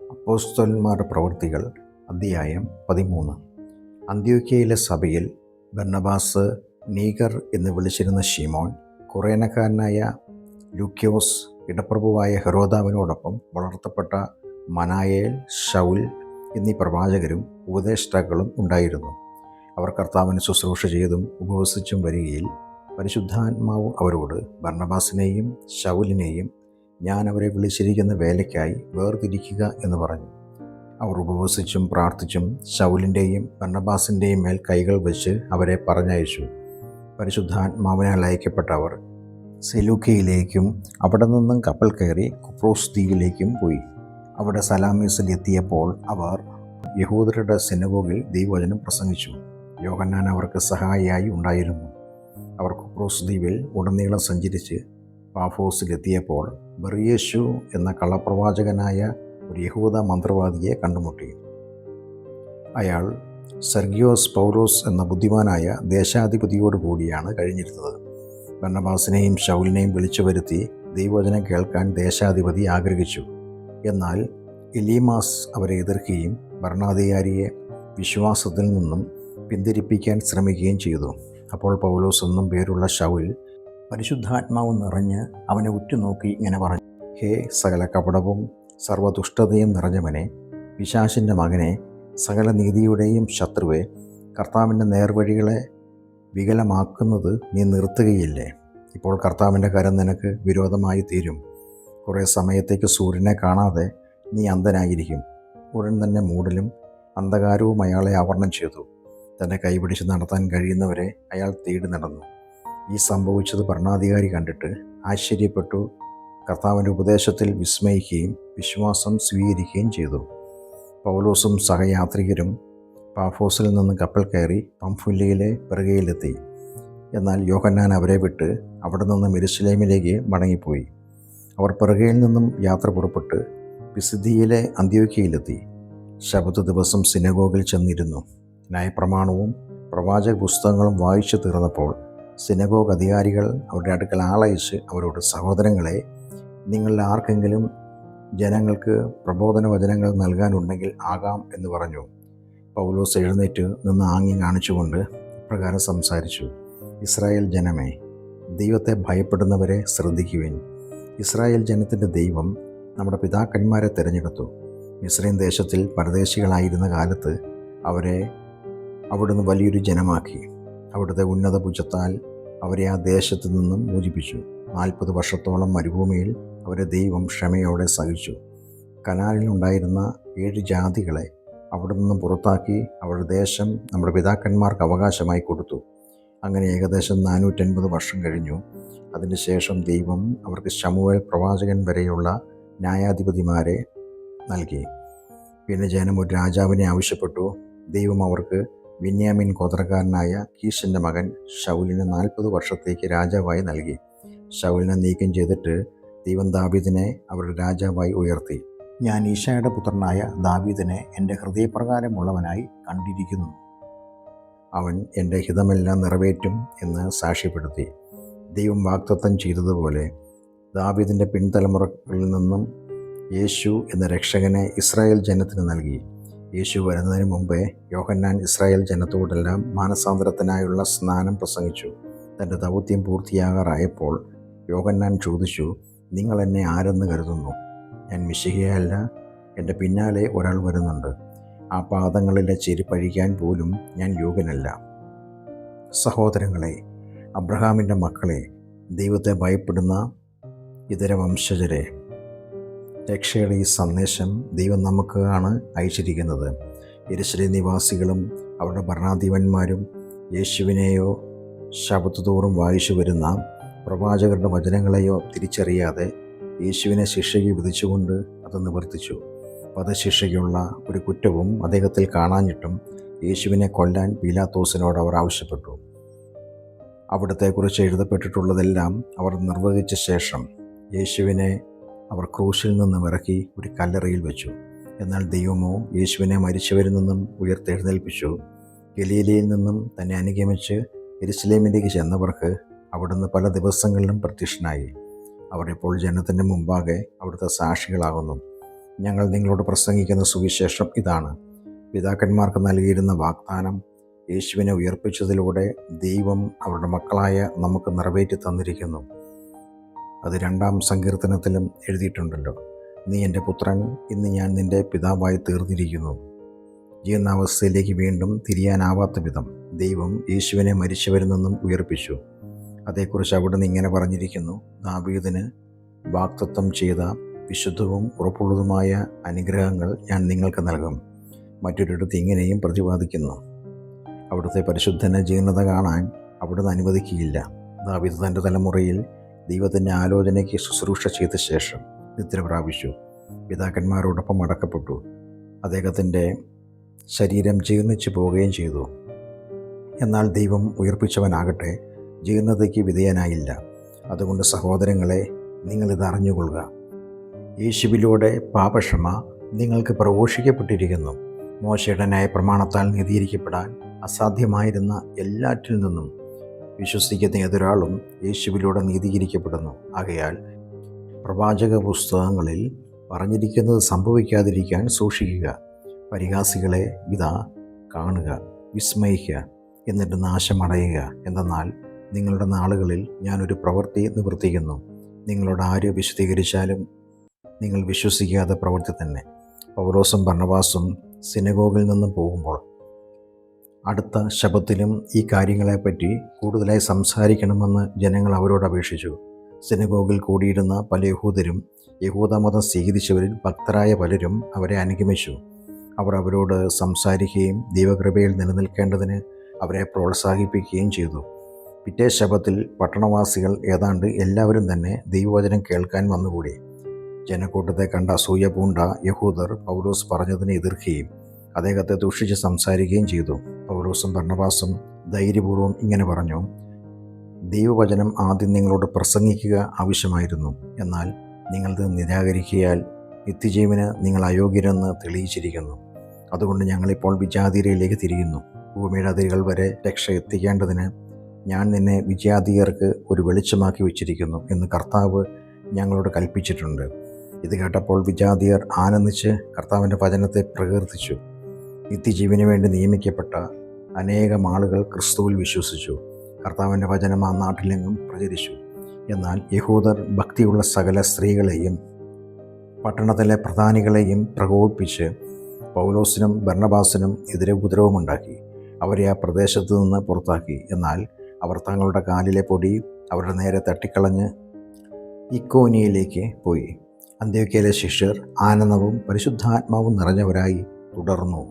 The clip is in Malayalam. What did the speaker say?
അപ്പോസ്തലന്മാരുടെ പ്രവൃത്തികൾ അധ്യായം 13. അന്ത്യോക്യയിലെ സഭയിൽ ബർന്നബാസ്, നീഗർ എന്ന് വിളിച്ചിരുന്ന ശിമോൻ, കുറേനക്കാരനായ ലൂക്യോസ്, ഇടപ്രഭുവായ ഹെരോദാവിനോടൊപ്പം വളർത്തപ്പെട്ട മനായേൽ, ശൗൽ എന്നീ പ്രവാചകരും ഉപദേഷ്ടാക്കളും ഉണ്ടായിരുന്നു. അവർ കർത്താവിന് ശുശ്രൂഷ ചെയ്തും ഉപവസിച്ചും വരികയിൽ പരിശുദ്ധാത്മാവ് അവരോട്, ബർന്നബാസിനെയും ശൗലിനെയും ഞാൻ അവരെ വിളിച്ചിരിക്കുന്ന വേലയ്ക്കായി വേർതിരിക്കുക എന്ന് പറഞ്ഞു. അവർ ഉപവസിച്ചും പ്രാർത്ഥിച്ചും ശൗലിൻ്റെയും ബർന്നബാസിൻ്റെയും മേൽ കൈകൾ വെച്ച് അവരെ പറഞ്ഞയച്ചു. പരിശുദ്ധാത്മാവിനാൽ അയക്കപ്പെട്ടവർ സെലൂക്കയിലേക്കും അവിടെ നിന്നും കപ്പൽ കയറി കുപ്രോസ് ദ്വീപിലേക്കും പോയി. അവിടെ സലാമീസിൽ എത്തിയപ്പോൾ അവർ യഹൂദരുടെ സിനഗോഗിൽ ദൈവവചനം പ്രസംഗിച്ചു. യോഹന്നാൻ അവർക്ക് സഹായിയായി ഉണ്ടായിരുന്നു. അവർ കുപ്രോസ് ദ്വീപിൽ ഉടനീളം സഞ്ചരിച്ച് പാഫോസിലെത്തിയപ്പോൾ ബർയേശു എന്ന കള്ളപ്രവാചകനായ ഒരു യഹൂദ മന്ത്രവാദിയെ കണ്ടുമുട്ടി. അയാൾ സെർഗ്യോസ് പൗലോസ് എന്ന ബുദ്ധിമാനായ ദേശാധിപതിയോട് കൂടിയാണ് കഴിഞ്ഞിരുന്നത്. ബർന്നബാസിനെയും ശൗലിനെയും വിളിച്ചു വരുത്തി ദൈവവചനം കേൾക്കാൻ ദേശാധിപതി ആഗ്രഹിച്ചു. എന്നാൽ എലീമാസ് അവരെ എതിർക്കുകയും ഭരണാധികാരിയെ വിശ്വാസത്തിൽ നിന്നും പിന്തിരിപ്പിക്കാൻ ശ്രമിക്കുകയും ചെയ്തു. അപ്പോൾ പൗലോസ് എന്നും പേരുള്ള ശൗൽ പരിശുദ്ധാത്മാവ് നിറഞ്ഞ് അവനെ ഉറ്റുനോക്കി ഇങ്ങനെ പറഞ്ഞു: ഹേ സകല കപടവും സർവ്വദുഷ്ടതയും നിറഞ്ഞവനെ, പിശാചിൻ്റെ മകനെ, സകല നീതിയുടെയും ശത്രുവെ, കർത്താവിൻ്റെ നേർവഴികളെ വികലമാക്കുന്നത് നീ നിർത്തുകയില്ലേ? ഇപ്പോൾ കർത്താവിൻ്റെ കരം നിനക്ക് വിരോധമായി തീരും. കുറേ സമയത്തേക്ക് സൂര്യനെ കാണാതെ നീ അന്ധനായിരിക്കും. ഉടൻ തന്നെ മൂടലും അന്ധകാരവും അയാളെ ആവരണം ചെയ്തു. തന്നെ കൈപിടിച്ച് നടത്താൻ കഴിയുന്നവരെ അയാൾ തേടി നടന്നു. ഈ സംഭവിച്ചത് ഭരണാധികാരി കണ്ടിട്ട് ആശ്ചര്യപ്പെട്ടു. കർത്താവിൻ്റെ ഉപദേശത്തിൽ വിസ്മയിക്കുകയും വിശ്വാസം സ്വീകരിക്കുകയും ചെയ്തു. പൗലോസും സഹയാത്രികരും പാഫോസിൽ നിന്ന് കപ്പൽ കയറി പംഫുല്യയിലെ പെർഗയിലെത്തി. എന്നാൽ യോഹന്നാൻ അവരെ വിട്ട് അവിടെ നിന്ന് യെരുശലേമിലേക്ക് മടങ്ങിപ്പോയി. അവർ പെർഗയിൽ നിന്നും യാത്ര പുറപ്പെട്ട് പിസിദിയിലെ അന്ത്യോക്യയിലെത്തി. ശബത്ത് ദിവസം സിനഗോഗിൽ ചെന്നിരുന്നു. ന്യായപ്രമാണവും പ്രവാചക പുസ്തകങ്ങളും വായിച്ചു തീർന്നപ്പോൾ സിനഗോഗ് അധികാരികൾ അവരുടെ അടുക്കൽ ആളയച്ച് അവരോട്, സഹോദരങ്ങളെ, നിങ്ങളിൽ ആർക്കെങ്കിലും ജനങ്ങൾക്ക് പ്രബോധന വചനങ്ങൾ നൽകാനുണ്ടെങ്കിൽ ആകാം എന്ന് പറഞ്ഞു. പൗലോസ് എഴുന്നേറ്റ് നിന്ന് ആംഗ്യം കാണിച്ചുകൊണ്ട് ഇപ്രകാരം സംസാരിച്ചു: ഇസ്രായേൽ ജനമേ, ദൈവത്തെ ഭയപ്പെടുന്നവരെ ശ്രദ്ധിക്കുവിൻ. ഇസ്രായേൽ ജനത്തിൻ്റെ ദൈവം നമ്മുടെ പിതാക്കന്മാരെ തിരഞ്ഞെടുത്തു. മിസ്രൈം ദേശത്തിൽ പരദേശികളായിരുന്ന കാലത്ത് അവരെ അവിടുന്ന് വലിയൊരു ജനമാക്കി. അവിടുത്തെ ഉന്നത ഭുജത്താൽ അവരെ ആ ദേശത്തു നിന്നും മോചിപ്പിച്ചു. 40 വർഷത്തോളം മരുഭൂമിയിൽ അവരെ ദൈവം ക്ഷമയോടെ സഹിച്ചു. കനാനിൽ ഉണ്ടായിരുന്ന 7 ജാതികളെ അവിടെ നിന്നും പുറത്താക്കി അവരുടെ ദേശം നമ്മുടെ പിതാക്കന്മാർക്ക് അവകാശമായി കൊടുത്തു. അങ്ങനെ ഏകദേശം 450 വർഷം കഴിഞ്ഞു. അതിനുശേഷം ദൈവം അവർക്ക് ശമൂവേൽ പ്രവാചകൻ വരെയുള്ള ന്യായാധിപതിമാരെ നൽകി. പിന്നെ ജനം ഒരു രാജാവിനെ ആവശ്യപ്പെട്ടു. ദൈവം അവർക്ക് ബെന്യാമീൻ ഗോത്രക്കാരനായ കീശിൻ്റെ മകൻ ശൗലിനെ 40 വർഷത്തേക്ക് രാജാവായി നൽകി. ശൗലിനെ നീക്കം ചെയ്തിട്ട് ദൈവം ദാവീദിനെ അവരുടെ രാജാവായി ഉയർത്തി. ഞാൻ ഈശായുടെ പുത്രനായ ദാവീദിനെ എൻ്റെ ഹൃദയപ്രകാരമുള്ളവനായി കണ്ടിരിക്കുന്നു. അവൻ എൻ്റെ ഹിതമെല്ലാം നിറവേറ്റും എന്ന് സാക്ഷ്യപ്പെടുത്തി. ദൈവം വാഗ്ദത്തം ചെയ്തതുപോലെ ദാവീദിൻ്റെ പിൻതലമുറകളിൽ നിന്നും യേശു എന്ന രക്ഷകനെ ഇസ്രായേൽ ജനത്തിന് നൽകി. യേശു വരുന്നതിന് മുമ്പേ യോഹന്നാൻ ഇസ്രായേൽ ജനത്തോടെല്ലാം മാനസാന്തരത്തിനായുള്ള സ്നാനം പ്രസംഗിച്ചു. തൻ്റെ ദൗത്യം പൂർത്തിയാകാറായപ്പോൾ യോഹന്നാൻ ചോദിച്ചു: നിങ്ങൾ എന്നെ ആരെന്ന് കരുതുന്നു? ഞാൻ മിശിഹയല്ല, എൻ്റെ പിന്നാലെ ഒരാൾ വരുന്നുണ്ട്. ആ പാദങ്ങളിലെ ചെരുപ്പഴിക്കാൻ പോലും ഞാൻ യോഗ്യനല്ല. സഹോദരങ്ങളെ, അബ്രഹാമിൻ്റെ മക്കളെ, ദൈവത്തെ ഭയപ്പെടുന്ന ഇതര വംശജരെ, രക്ഷയുടെ ഈ സന്ദേശം ദൈവം നമുക്കാണ് അയച്ചിരിക്കുന്നത്. യെരുശലേം നിവാസികളും അവരുടെ ഭരണാധിപന്മാരും യേശുവിനെയോ ശബത്ത് തോറും വായിച്ചു വരുന്ന പ്രവാചകരുടെ വചനങ്ങളെയോ തിരിച്ചറിയാതെ യേശുവിനെ ശിക്ഷയ്ക്ക് വിധിച്ചുകൊണ്ട് അത് നിവർത്തിച്ചു. വധശിക്ഷയ്ക്കുള്ള ഒരു കുറ്റവും അദ്ദേഹത്തിൽ കാണാഞ്ഞിട്ടും യേശുവിനെ കൊല്ലാൻ പീലാത്തോസിനോട് അവർ ആവശ്യപ്പെട്ടു. അവിടത്തെക്കുറിച്ച് എഴുതപ്പെട്ടിട്ടുള്ളതെല്ലാം അവർ നിർവഹിച്ച ശേഷം യേശുവിനെ അവർ ക്രൂശിൽ നിന്നും ഇറക്കി ഒരു കല്ലറയിൽ വെച്ചു. എന്നാൽ ദൈവമോ യേശുവിനെ മരിച്ചവരിൽ നിന്നും ഉയർത്തെഴുന്നേൽപ്പിച്ചു. ഗലീലയിൽ നിന്നും തന്നെ അനുഗമിച്ച് യെരുശലേമിലേക്ക് ചെന്നവർക്ക് അവിടുന്ന് പല ദിവസങ്ങളിലും പ്രത്യക്ഷനായി. അവർ ഇപ്പോൾ ജനത്തിൻ്റെ മുമ്പാകെ അവിടുത്തെ സാക്ഷികളാകുന്നു. ഞങ്ങൾ നിങ്ങളോട് പ്രസംഗിക്കുന്ന സുവിശേഷം ഇതാണ്. പിതാക്കന്മാർക്ക് നൽകിയിരുന്ന വാഗ്ദാനം യേശുവിനെ ഉയർപ്പിച്ചതിലൂടെ ദൈവം അവരുടെ മക്കളായ നമുക്ക് നിറവേറ്റി തന്നിരിക്കുന്നു. അത് 2-ാം സങ്കീർത്തനത്തിലും എഴുതിയിട്ടുണ്ടല്ലോ. നീ എൻ്റെ പുത്രൻ, ഇന്ന് ഞാൻ നിൻ്റെ പിതാവായി തീർന്നിരിക്കുന്നു. ജീർണാവസ്ഥയിലേക്ക് വീണ്ടും തിരിയാനാവാത്ത വിധം ദൈവം യേശുവിനെ മരിച്ചവരിൽ നിന്നും ഉയർപ്പിച്ചു. അതേക്കുറിച്ച് അവിടുന്ന് ഇങ്ങനെ പറഞ്ഞിരിക്കുന്നു: ദാവീദിന് വാഗ്ദത്തം ചെയ്ത വിശുദ്ധവും ഉറപ്പുള്ളതുമായ അനുഗ്രഹങ്ങൾ ഞാൻ നിങ്ങൾക്ക് നൽകും. മറ്റൊരിടത്ത് ഇങ്ങനെയും പ്രതിപാദിക്കുന്നു: അവിടുത്തെ പരിശുദ്ധന് ജീർണത കാണാൻ അവിടുന്ന് അനുവദിക്കുകയില്ല. ദാവീദ് തൻ്റെ തലമുറയിൽ ദൈവത്തിൻ്റെ ആലോചനയ്ക്ക് ശുശ്രൂഷ ചെയ്ത ശേഷം നിദ്ര പ്രാപിച്ചു, പിതാക്കന്മാരോടൊപ്പം അടക്കപ്പെട്ടു. അദ്ദേഹത്തിൻ്റെ ശരീരം ജീർണിച്ചു പോവുകയും ചെയ്തു. എന്നാൽ ദൈവം ഉയർപ്പിച്ചവനാകട്ടെ ജീർണതയ്ക്ക് വിധേയനായില്ല. അതുകൊണ്ട് സഹോദരങ്ങളെ, നിങ്ങളിത് അറിഞ്ഞുകൊള്ളുക. യേശുവിലൂടെ പാപക്ഷമ നിങ്ങൾക്ക് പ്രഘോഷിക്കപ്പെട്ടിരിക്കുന്നു. മോശയുടെ ന്യായപ്രമാണത്താൽ നീതീകരിക്കപ്പെടാൻ അസാധ്യമായിരുന്ന എല്ലാറ്റിൽ നിന്നും വിശ്വസിക്കുന്ന ഏതൊരാളും യേശുവിലൂടെ നീതീകരിക്കപ്പെടുന്നു. ആകയാൽ പ്രവാചക പുസ്തകങ്ങളിൽ പറഞ്ഞിരിക്കുന്നത് സംഭവിക്കാതിരിക്കാൻ സൂക്ഷിക്കുക. പരിഹാസികളെ ഇതാ കാണുക, വിസ്മയിക്കുക, എന്നിട്ട് നാശമടയുക. എന്തെന്നാൽ നിങ്ങളുടെ നാളുകളിൽ ഞാനൊരു പ്രവൃത്തി നിവർത്തിക്കുന്നു. നിങ്ങളോട് ആര് വിശദീകരിച്ചാലും നിങ്ങൾ വിശ്വസിക്കാത്ത പ്രവൃത്തി തന്നെ. പൗലോസും ബർന്നബാസും സിനഗോഗിൽ നിന്ന് പോകുമ്പോൾ അടുത്ത ശബ്ദത്തിലും ഈ കാര്യങ്ങളെപ്പറ്റി കൂടുതലായി സംസാരിക്കണമെന്ന് ജനങ്ങൾ അവരോട് അപേക്ഷിച്ചു. സിനഗോഗിൽ കൂടിയിരുന്ന പല യഹൂദരും യഹൂദമതം സ്വീകരിച്ചവരിൽ ഭക്തരായ പലരും അവരെ അനുഗമിച്ചു. അവർ അവരോട് സംസാരിക്കുകയും ദൈവകൃപയിൽ നിലനിൽക്കേണ്ടതിന് അവരെ പ്രോത്സാഹിപ്പിക്കുകയും ചെയ്തു. പിറ്റേ ശബ്ബത്തിൽ പട്ടണവാസികൾ ഏതാണ്ട് എല്ലാവരും തന്നെ ദൈവവചനം കേൾക്കാൻ വന്നുകൂടി. ജനക്കൂട്ടത്തെ കണ്ട അസൂയ പൂണ്ട യഹൂദർ പൗലോസ് പറഞ്ഞതിനെ എതിർക്കുകയും അദ്ദേഹത്തെ ദൂഷിച്ച് സംസാരിക്കുകയും ചെയ്തു. പൗലോസും ബർന്നബാസും ധൈര്യപൂർവ്വം ഇങ്ങനെ പറഞ്ഞു: ദൈവവചനം ആദ്യം നിങ്ങളോട് പ്രസംഗിക്കുക ആവശ്യമായിരുന്നു. എന്നാൽ നിങ്ങളത് നിരാകരിക്കയാൽ നിത്യജീവന് നിങ്ങൾ അയോഗ്യരെന്ന് തെളിയിച്ചിരിക്കുന്നു. അതുകൊണ്ട് ഞങ്ങളിപ്പോൾ വിജാതീയരിലേക്ക് തിരിയുന്നു. ഭൂമിയുടെ അതിരുകൾ വരെ രക്ഷ എത്തിക്കേണ്ടതിന് ഞാൻ നിന്നെ വിജാതീയർക്ക് ഒരു വെളിച്ചമാക്കി വച്ചിരിക്കുന്നു എന്ന് കർത്താവ് ഞങ്ങളോട് കൽപ്പിച്ചിട്ടുണ്ട്. ഇത് കേട്ടപ്പോൾ വിജാതീയർ ആനന്ദിച്ച് കർത്താവിൻ്റെ വചനത്തെ പ്രകീർത്തിച്ചു. നിത്യജീവന് വേണ്ടി നിയമിക്കപ്പെട്ട അനേകം ആളുകൾ ക്രിസ്തുവിൽ വിശ്വസിച്ചു. കർത്താവിൻ്റെ വചനം ആ നാട്ടിലെങ്ങും പ്രചരിച്ചു. എന്നാൽ യഹൂദർ ഭക്തിയുള്ള സകല സ്ത്രീകളെയും പട്ടണത്തിലെ പ്രധാനികളെയും പ്രകോപിപ്പിച്ച് പൗലോസിനും ബർന്നബാസിനും എതിരെ ഉപദ്രവമുണ്ടാക്കി. അവരെ ആ പ്രദേശത്തു നിന്ന് പുറത്താക്കി. എന്നാൽ അവർ തങ്ങളുടെ കാലിലെ പൊടി അവരുടെ നേരെ തട്ടിക്കളഞ്ഞ് ഇക്കോനിയയിലേക്ക് പോയി. അന്ത്യോക്യയിലെ ശിഷ്യർ ആനന്ദവും പരിശുദ്ധാത്മാവും നിറഞ്ഞവരായി തുടർന്നു.